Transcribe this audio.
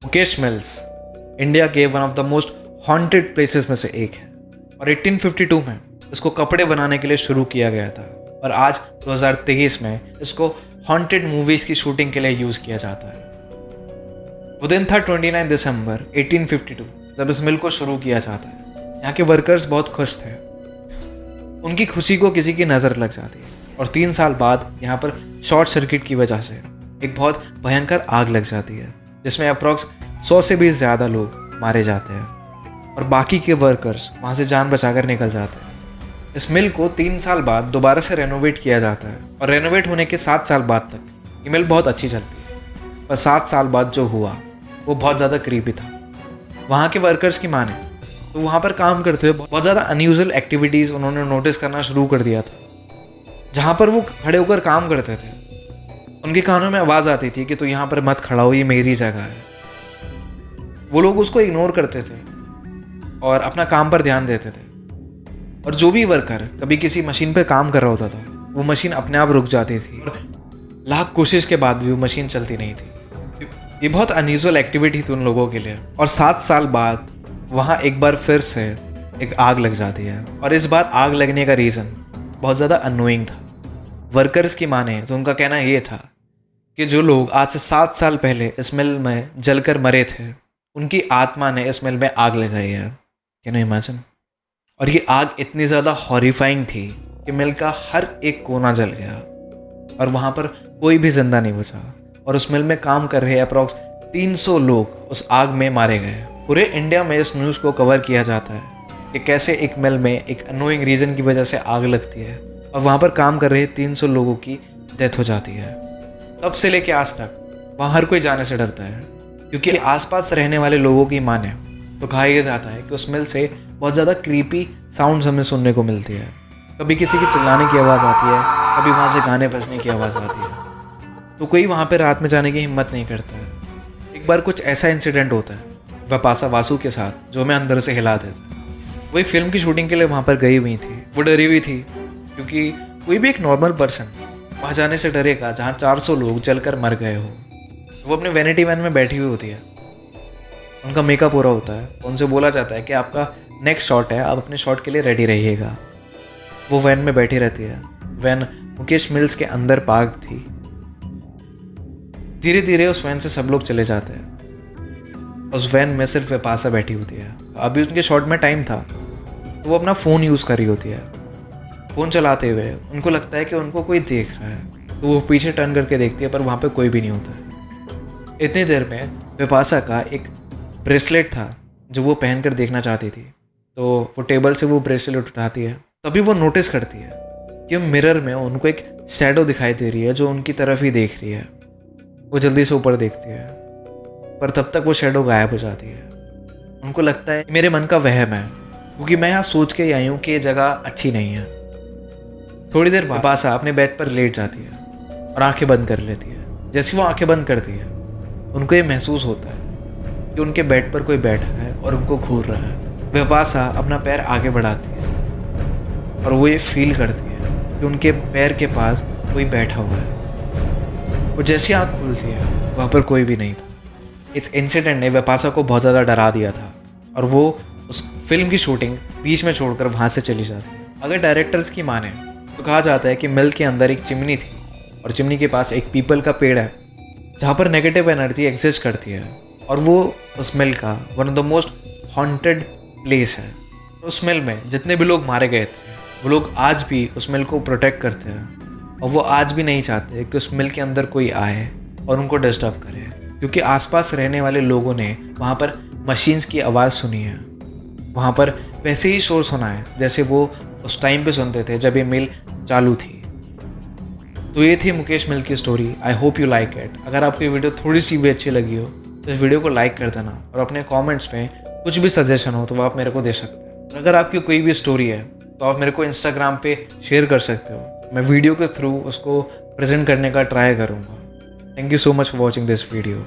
Mukesh mills India के one of the most haunted places में से एक है और 1852 में इसको कपड़े बनाने के लिए शुरू किया गया था और आज 2023 में इसको हॉन्टेड मूवीज़ की शूटिंग के लिए यूज़ किया जाता है। वो दिन था 29 दिसंबर 1852 जब इस मिल को शुरू किया जाता है। यहाँ के वर्कर्स बहुत खुश थे। उनकी खुशी को किसी की नज़र लग जाती है और 3 साल बाद यहाँ पर शॉर्ट सर्किट की वजह से एक बहुत भयंकर आग लग जाती है जिसमें अप्रॉक्स 100 से भी ज़्यादा लोग मारे जाते हैं और बाकी के वर्कर्स वहाँ से जान बचाकर निकल जाते हैं। इस मिल को 3 साल बाद दोबारा से रेनोवेट किया जाता है और रेनोवेट होने के 7 साल बाद तक ये मिल बहुत अच्छी चलती है। पर 7 साल बाद जो हुआ वो बहुत ज़्यादा क्रीपी था। वहाँ के वर्कर्स की माने तो वहाँ पर काम करते हुए बहुत ज़्यादा अनयूजुअल एक्टिविटीज़ उन्होंने नोटिस करना शुरू कर दिया था। जहाँ पर वो खड़े होकर काम करते थे उनके कानों में आवाज़ आती थी कि तो यहाँ पर मत खड़ा हो, ये मेरी जगह है। वो लोग उसको इग्नोर करते थे और अपना काम पर ध्यान देते थे और जो भी वर्कर कभी किसी मशीन पर काम कर रहा होता था वो मशीन अपने आप रुक जाती थी और लाख कोशिश के बाद भी वो मशीन चलती नहीं थी। ये बहुत अनयूजुअल एक्टिविटी थी उन लोगों के लिए। और 7 साल बाद वहाँ एक बार फिर से एक आग लग जाती है और इस बार आग लगने का रीज़न बहुत ज़्यादा अनोइंग था। वर्कर्स की माने तो उनका कहना ये था कि जो लोग आज से 7 साल पहले इस मिल में जलकर मरे थे उनकी आत्मा ने इस मिल में आग लगाई है। Can you imagine? और ये आग इतनी ज़्यादा हॉरिफाइंग थी कि मिल का हर एक कोना जल गया और वहाँ पर कोई भी जिंदा नहीं बचा और उस मिल में काम कर रहे अप्रॉक्स 300 लोग उस आग में मारे गए। पूरे इंडिया में इस न्यूज़ को कवर किया जाता है कि कैसे एक मिल में एक अनोइंग रीज़न की वजह से आग लगती है और वहाँ पर काम कर रहे 300 लोगों की डेथ हो जाती है। तब से लेके आज तक वहाँ हर कोई जाने से डरता है क्योंकि आसपास रहने वाले लोगों की माने तो कहा यह जाता है कि उस मिल से बहुत ज़्यादा क्रीपी साउंड्स हमें सुनने को मिलती है। कभी किसी की चिल्लाने की आवाज़ आती है, कभी वहाँ से गाने बजने की आवाज़ आती है। तो कोई वहाँ पर रात में जाने की हिम्मत नहीं करता है। एक बार कुछ ऐसा इंसिडेंट होता है वपासा वासु के साथ जो मैं अंदर से हिला देता है। वही फिल्म की शूटिंग के लिए वहाँ पर गई हुई थी। वो डरी हुई थी क्योंकि कोई भी एक नॉर्मल पर्सन वहाँ जाने से डरेगा जहाँ 400 लोग जलकर मर गए हो। वो अपने वैनिटी वैन में बैठी हुई होती है, उनका मेकअप हो रहा होता है, उनसे बोला जाता है कि आपका नेक्स्ट शॉट है, आप अपने शॉट के लिए रेडी रहिएगा। वो वैन में बैठी रहती है। वैन मुकेश मिल्स के अंदर पार्क थी। धीरे धीरे उस वैन से सब लोग चले जाते हैं। उस वैन में सिर्फ वपासा बैठी होती है। अभी उनके शॉट में टाइम था तो वो अपना फ़ोन यूज़ कर रही होती है। फ़ोन चलाते हुए उनको लगता है कि उनको कोई देख रहा है तो वो पीछे टर्न करके देखती है पर वहाँ पे कोई भी नहीं होता है। इतनी देर में वपासा का एक ब्रेसलेट था जो वो पहन कर देखना चाहती थी तो वो टेबल से वो ब्रेसलेट उठाती है। तभी वो नोटिस करती है कि मिरर में उनको एक शैडो दिखाई दे रही है जो उनकी तरफ ही देख रही है। वो जल्दी से ऊपर देखती है पर तब तक वो शैडो गायब हो जाती है। उनको लगता है मेरे मन का वहम है क्योंकि मैं यहाँ सोच के आई हूँ कि ये जगह अच्छी नहीं है। थोड़ी देर बाद वपासा अपने बेड पर लेट जाती है और आंखें बंद कर लेती है। जैसे वो आंखें बंद करती है उनको ये महसूस होता है कि उनके बेड पर कोई बैठा है और उनको घूर रहा है। वपासा अपना पैर आगे बढ़ाती है और वो ये फील करती है कि उनके पैर के पास कोई बैठा हुआ है। वो जैसी आँख खुलती है वहाँ पर कोई भी नहीं था। इस इंसिडेंट ने वपासा को बहुत ज़्यादा डरा दिया था और वो उस फिल्म की शूटिंग बीच में छोड़कर वहाँ से चली जाती है। अगर डायरेक्टर्स की माने तो कहा जाता है कि मिल के अंदर एक चिमनी थी और चिमनी के पास एक पीपल का पेड़ है जहाँ पर नेगेटिव एनर्जी एग्जिस्ट करती है और वो उस मिल का one of the most haunted place है। उस मिल में जितने भी लोग मारे गए थे वो लोग आज भी उस मिल को प्रोटेक्ट करते हैं और वो आज भी नहीं चाहते कि उस मिल के अंदर कोई आए और उनको डिस्टर्ब करे क्योंकि आसपास रहने वाले लोगों ने वहाँ पर मशीन्स की आवाज़ सुनी है। वहाँ पर वैसे ही शोर सुना है जैसे वो उस टाइम पे सुनते थे जब ये मिल चालू थी। तो ये थी मुकेश मिल की story. I hope you like it. अगर आपको ये वीडियो थोड़ी सी भी अच्छी लगी हो तो इस वीडियो को लाइक कर देना और अपने कमेंट्स में कुछ भी सजेशन हो तो वो आप मेरे को दे सकते हैं। और अगर आपकी कोई भी स्टोरी है तो आप मेरे को इंस्टाग्राम पे शेयर कर सकते हो। मैं वीडियो के थ्रू उसको प्रेजेंट करने का ट्राई करूँगा। Thank you so much for watching this video.